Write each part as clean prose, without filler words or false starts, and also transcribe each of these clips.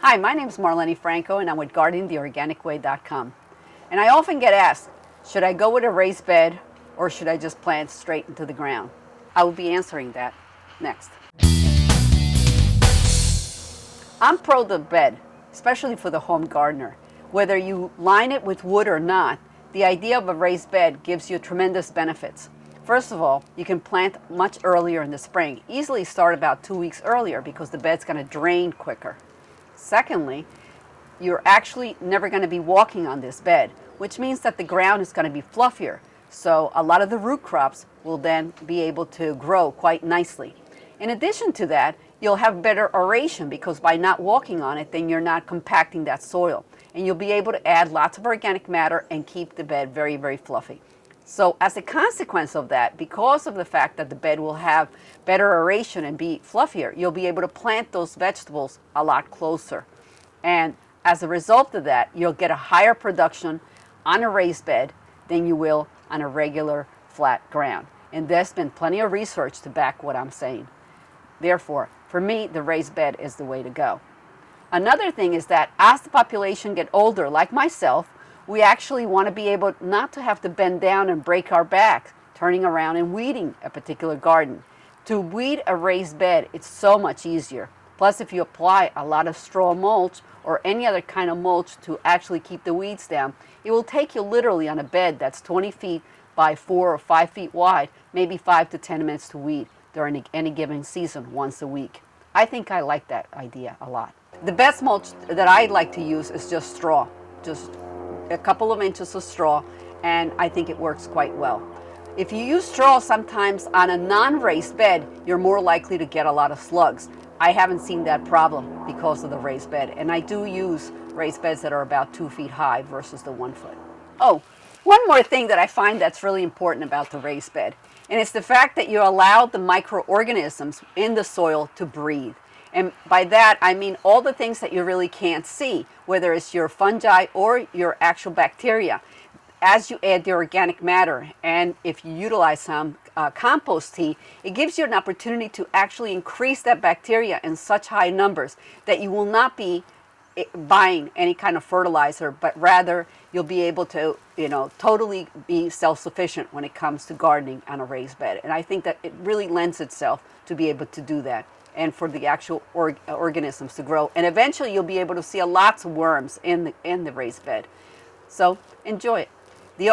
Hi, my name is Marlene Franco and I'm with GardeningTheOrganicWay.com. And I often get asked, should I go with a raised bed or should I just plant straight into the ground? I will be answering that next. I'm pro the bed, especially for the home gardener. Whether you line it with wood or not, the idea of a raised bed gives you tremendous benefits. First of all, you can plant much earlier in the spring. Easily start about 2 weeks earlier because the bed's going to drain quicker. Secondly, you're actually never going to be walking on this bed, which means that the ground is going to be fluffier. So a lot of the root crops will then be able to grow quite nicely. In addition to that, you'll have better aeration because by not walking on it, then you're not compacting that soil. And you'll be able to add lots of organic matter and keep the bed very, very fluffy. So as a consequence of that, because of the fact that the bed will have better aeration and be fluffier, you'll be able to plant those vegetables a lot closer. And as a result of that, you'll get a higher production on a raised bed than you will on a regular flat ground. And there's been plenty of research to back what I'm saying. Therefore, for me, the raised bed is the way to go. Another thing is that as the population get older, like myself, we actually want to be able not to have to bend down and break our back turning around and weeding a particular garden. To weed a raised bed, it's so much easier. Plus, if you apply a lot of straw mulch or any other kind of mulch to actually keep the weeds down, it will take you literally on a bed that's 20 feet by 4 or 5 feet wide, maybe 5 to 10 minutes to weed during any given season once a week. I think I like that idea a lot. The best mulch that I like to use is just straw, just a couple of inches of straw, and I think it works quite well. If you use straw sometimes on a non-raised bed, you're more likely to get a lot of slugs. I haven't seen that problem because of the raised bed, and I do use raised beds that are about 2 feet high versus the 1 foot. Oh, one more thing that I find that's really important about the raised bed, and it's the fact that you allow the microorganisms in the soil to breathe. And by that, I mean all the things that you really can't see, whether it's your fungi or your actual bacteria. As you add the organic matter, and if you utilize some compost tea, it gives you an opportunity to actually increase that bacteria in such high numbers that you will not be buying any kind of fertilizer, but rather you'll be able to, totally be self-sufficient when it comes to gardening on a raised bed. And I think that it really lends itself to be able to do that, and for the actual organisms to grow. And eventually you'll be able to see lots of worms in the raised bed. So enjoy it.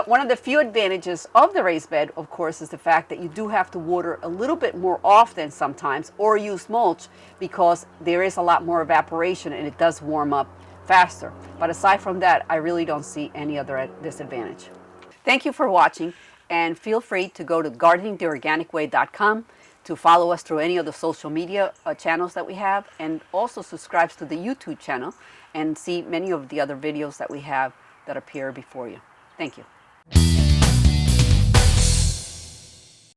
One of the few advantages of the raised bed, of course, is the fact that you do have to water a little bit more often sometimes, or use mulch, because there is a lot more evaporation and it does warm up faster. But aside from that, I really don't see any other disadvantage. Thank you for watching, and feel free to go to GardeningTheOrganicWay.com to follow us through any of the social media channels that we have, and also subscribe to the YouTube channel and see many of the other videos that we have that appear before you. Thank you.